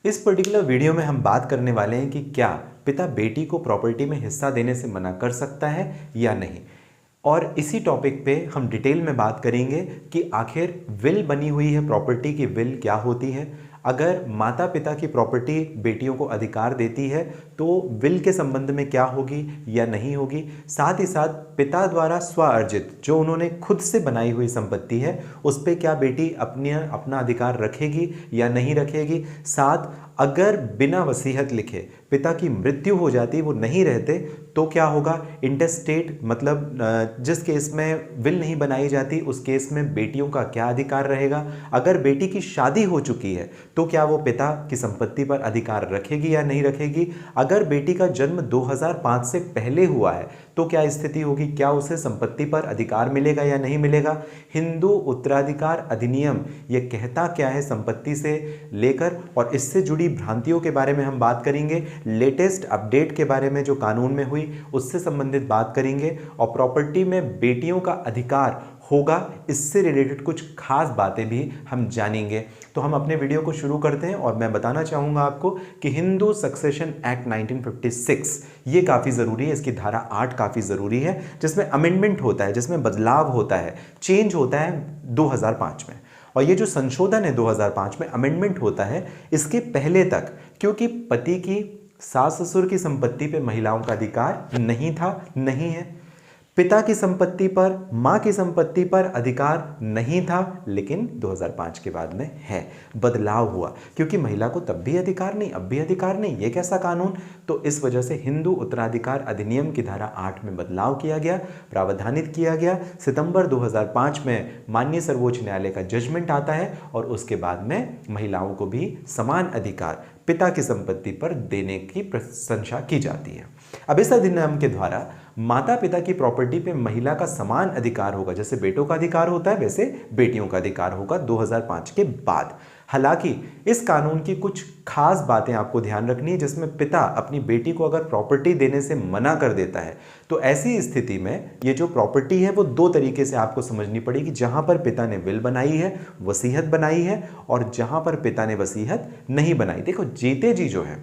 इस particular video में हम बात करने वाले हैं कि क्या पिता बेटी को प्रॉपर्टी में हिस्सा देने से मना कर सकता है या नहीं। और इसी टॉपिक पे हम डिटेल में बात करेंगे कि आखिर विल बनी हुई है प्रॉपर्टी की विल क्या होती है। अगर माता पिता की प्रॉपर्टी बेटियों को अधिकार देती है तो विल के संबंध में क्या होगी या नहीं होगी। साथ ही साथ पिता द्वारा स्व अर्जित जो उन्होंने खुद से बनाई हुई संपत्ति है उस पर क्या बेटी अपना अधिकार रखेगी या नहीं रखेगी। साथ अगर बिना वसीयत लिखे पिता की मृत्यु हो जाती, वो नहीं रहते, तो क्या होगा। इंटेस्टेट मतलब जिस केस में विल नहीं बनाई जाती उस केस में बेटियों का क्या अधिकार रहेगा। अगर बेटी की शादी हो चुकी है तो क्या वो पिता की संपत्ति पर अधिकार रखेगी या नहीं रखेगी। अगर बेटी का जन्म 2005 से पहले हुआ है तो क्या स्थिति होगी, क्या उसे संपत्ति पर अधिकार मिलेगा या नहीं मिलेगा। हिंदू उत्तराधिकार अधिनियम ये कहता क्या है संपत्ति से लेकर, और इससे जुड़ी भ्रांतियों के बारे में हम बात करेंगे। लेटेस्ट अपडेट के बारे में जो कानून में हुई उससे संबंधित बात करेंगे, और प्रॉपर्टी में बेटियों का अधिकार होगा इससे रिलेटेड कुछ खास बातें भी हम जानेंगे। तो हम अपने वीडियो को शुरू करते हैं और मैं बताना चाहूँगा आपको कि हिंदू सक्सेशन एक्ट 1956 ये काफ़ी ज़रूरी है। इसकी धारा 8 काफ़ी ज़रूरी है जिसमें अमेंडमेंट होता है, जिसमें बदलाव होता है, चेंज होता है 2005 में। और ये जो संशोधन है 2005 में अमेंडमेंट होता है, इसके पहले तक क्योंकि पति की सास ससुर की संपत्ति पे महिलाओं का अधिकार नहीं था, नहीं है। पिता की संपत्ति पर, मां की संपत्ति पर अधिकार नहीं था, लेकिन 2005 के बाद में है। बदलाव हुआ क्योंकि महिला को तब भी अधिकार नहीं, अब भी अधिकार नहीं, ये कैसा कानून। तो इस वजह से हिंदू उत्तराधिकार अधिनियम की धारा 8 में बदलाव किया गया, प्रावधानित किया गया। सितंबर 2005 में माननीय सर्वोच्च न्यायालय का जजमेंट आता है और उसके बाद में महिलाओं को भी समान अधिकार पिता की संपत्ति पर देने की प्रशंसा की जाती है। अब इस अधिनियम के द्वारा माता पिता की प्रॉपर्टी पे महिला का समान अधिकार होगा, जैसे बेटों का अधिकार होता है वैसे बेटियों का अधिकार होगा 2005 के बाद। हालांकि इस कानून की कुछ खास बातें आपको ध्यान रखनी है, जिसमें पिता अपनी बेटी को अगर प्रॉपर्टी देने से मना कर देता है तो ऐसी स्थिति में ये जो प्रॉपर्टी है वो दो तरीके से आपको समझनी पड़ेगी। जहां पर पिता ने विल बनाई है, वसीयत बनाई है, और जहां पर पिता ने वसीयत नहीं बनाई। देखो जीते जी जो है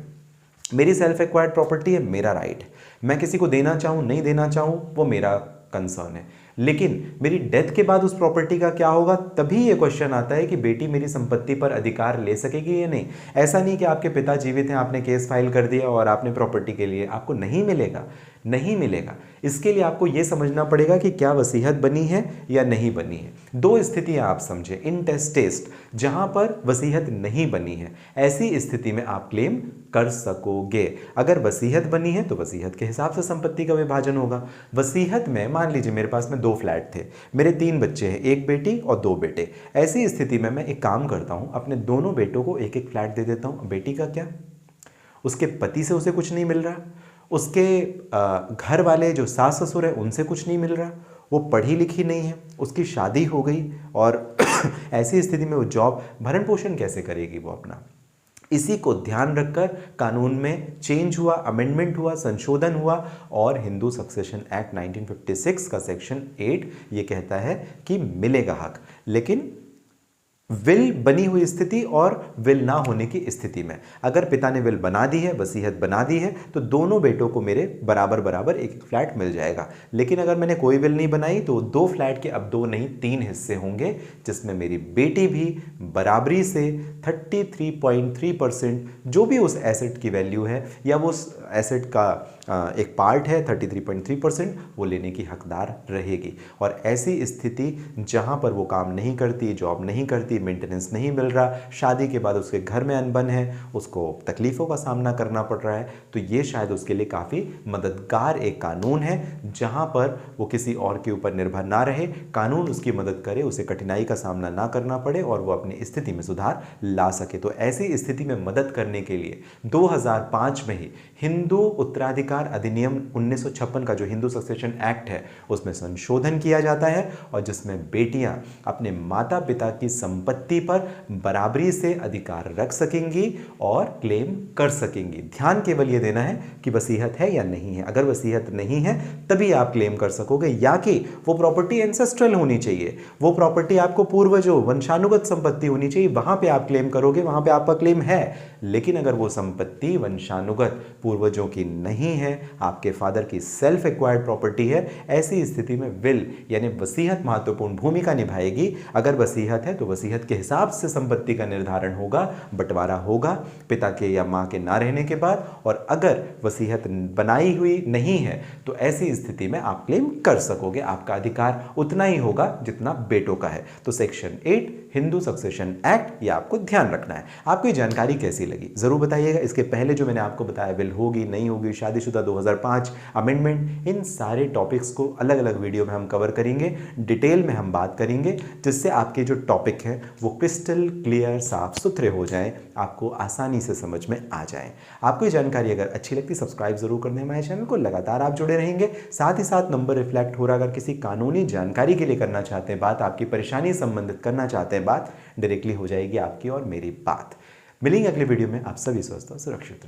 मेरी सेल्फ एक्वायर्ड प्रॉपर्टी है, मेरा राइट है, मैं किसी को देना चाहूँ नहीं देना चाहूँ वो मेरा कंसर्न है। लेकिन मेरी डेथ के बाद उस प्रॉपर्टी का क्या होगा, तभी ये क्वेश्चन आता है कि बेटी मेरी संपत्ति पर अधिकार ले सकेगी या नहीं। ऐसा नहीं कि आपके पिता जीवित हैं, आपने केस फाइल कर दिया और आपने प्रॉपर्टी के लिए, आपको नहीं मिलेगा, नहीं मिलेगा। इसके लिए आपको यह समझना पड़ेगा कि क्या वसीयत बनी है या नहीं बनी है। दो स्थितियां आप समझे, इंटेस्टेट जहां पर वसीयत नहीं बनी है, ऐसी स्थिति में आप क्लेम कर सकोगे। अगर वसीयत बनी है तो वसीयत के हिसाब से संपत्ति का विभाजन होगा। वसीयत में मान लीजिए मेरे पास में 2 फ्लैट थे, मेरे 3 बच्चे हैं, 1 बेटी और 2 बेटे। ऐसी स्थिति में मैं एक काम करता हूं, अपने दोनों बेटों को एक एक फ्लैट दे देता हूं। बेटी का क्या, उसके पति से उसे कुछ नहीं मिल रहा, उसके घर वाले जो सास ससुर है उनसे कुछ नहीं मिल रहा, वो पढ़ी लिखी नहीं है, उसकी शादी हो गई, और ऐसी स्थिति में वो जॉब भरण पोषण कैसे करेगी वो अपना। इसी को ध्यान रखकर कानून में चेंज हुआ, अमेंडमेंट हुआ, संशोधन हुआ, और हिंदू सक्सेशन एक्ट 1956 का सेक्शन 8 ये कहता है कि मिलेगा हक। लेकिन विल बनी हुई स्थिति और विल ना होने की स्थिति में, अगर पिता ने विल बना दी है, वसीयत बना दी है, तो दोनों बेटों को मेरे बराबर बराबर एक एक फ्लैट मिल जाएगा। लेकिन अगर मैंने कोई विल नहीं बनाई तो 2 फ्लैट के अब 2 नहीं 3 हिस्से होंगे, जिसमें मेरी बेटी भी बराबरी से 33.3% जो भी उस एसेट की वैल्यू है या वो उस एसेट का एक पार्ट है 33.3%, वो लेने की हकदार रहेगी। और ऐसी स्थिति जहां पर वो काम नहीं करती, जॉब नहीं करती, मेंटेनेंस नहीं मिल रहा, शादी के बाद उसके घर में अनबन है, उसको तकलीफ़ों का सामना करना पड़ रहा है, तो ये शायद उसके लिए काफ़ी मददगार एक कानून है, जहां पर वो किसी और के ऊपर निर्भर ना रहे, कानून उसकी मदद करे, उसे कठिनाई का सामना ना करना पड़े और वो अपनी स्थिति में सुधार ला सके। तो ऐसी स्थिति में मदद करने के लिए 2005 में ही हिंदू उत्तराधिकार अधिनियम 1956 का जो हिंदू सक्सेशन एक्ट है उसमें संशोधन किया जाता है, और जिसमें बेटियां अपने माता पिता की संपत्ति संपत्ति पर बराबरी से अधिकार रख सकेंगी और क्लेम कर सकेंगी। ध्यान केवल ये देना है कि वसीयत है या नहीं है। अगर वसीयत नहीं है तभी आप क्लेम कर सकोगे, या कि वो प्रॉपर्टी एंसेस्ट्रल होनी चाहिए, वो प्रॉपर्टी आपको पूर्वजों वंशानुगत संपत्ति होनी चाहिए, वहां पे आप क्लेम करोगे, वहां पे आपका क्लेम है। लेकिन अगर वो संपत्ति वंशानुगत पूर्वजों की नहीं है, आपके फादर की सेल्फ एक्वायर्ड प्रॉपर्टी है, ऐसी स्थिति में विल यानी वसीयत महत्वपूर्ण भूमिका निभाएगी। अगर वसीयत है तो वसीयत के हिसाब से संपत्ति का निर्धारण होगा, बंटवारा होगा पिता के या मां के ना रहने के बाद। और अगर वसीयत बनाई हुई नहीं है तो ऐसी स्थिति में आप क्लेम कर सकोगे, आपका अधिकार उतना ही होगा जितना बेटों का है। तो सेक्शन 8 हिंदू सक्सेशन एक्ट, ये आपको ध्यान रखना है। आपको ये जानकारी कैसी लगी जरूर बताइएगा। इसके पहले जो मैंने आपको बताया, विल होगी नहीं होगी, शादीशुदा 2005 अमेंडमेंट, इन सारे टॉपिक्स को अलग अलग वीडियो में हम कवर करेंगे, डिटेल में हम बात करेंगे, जिससे आपके जो टॉपिक हैं वो क्रिस्टल क्लियर, साफ सुथरे हो जाएं, आपको आसानी से समझ में आ जाएं। आपको ये जानकारी अगर अच्छी लगती सब्सक्राइब जरूर कर दें हमारे चैनल को, लगातार आप जुड़े रहेंगे। साथ ही साथ नंबर रिफ्लेक्ट हो रहा, अगर किसी कानूनी जानकारी के लिए करना चाहते हैं बात, आपकी परेशानी संबंधित करना चाहते हैं बात, डायरेक्टली हो जाएगी आपकी और मेरी बात। मिलेंगे अगले वीडियो में। आप सभी स्वस्थ और सुरक्षित रहें।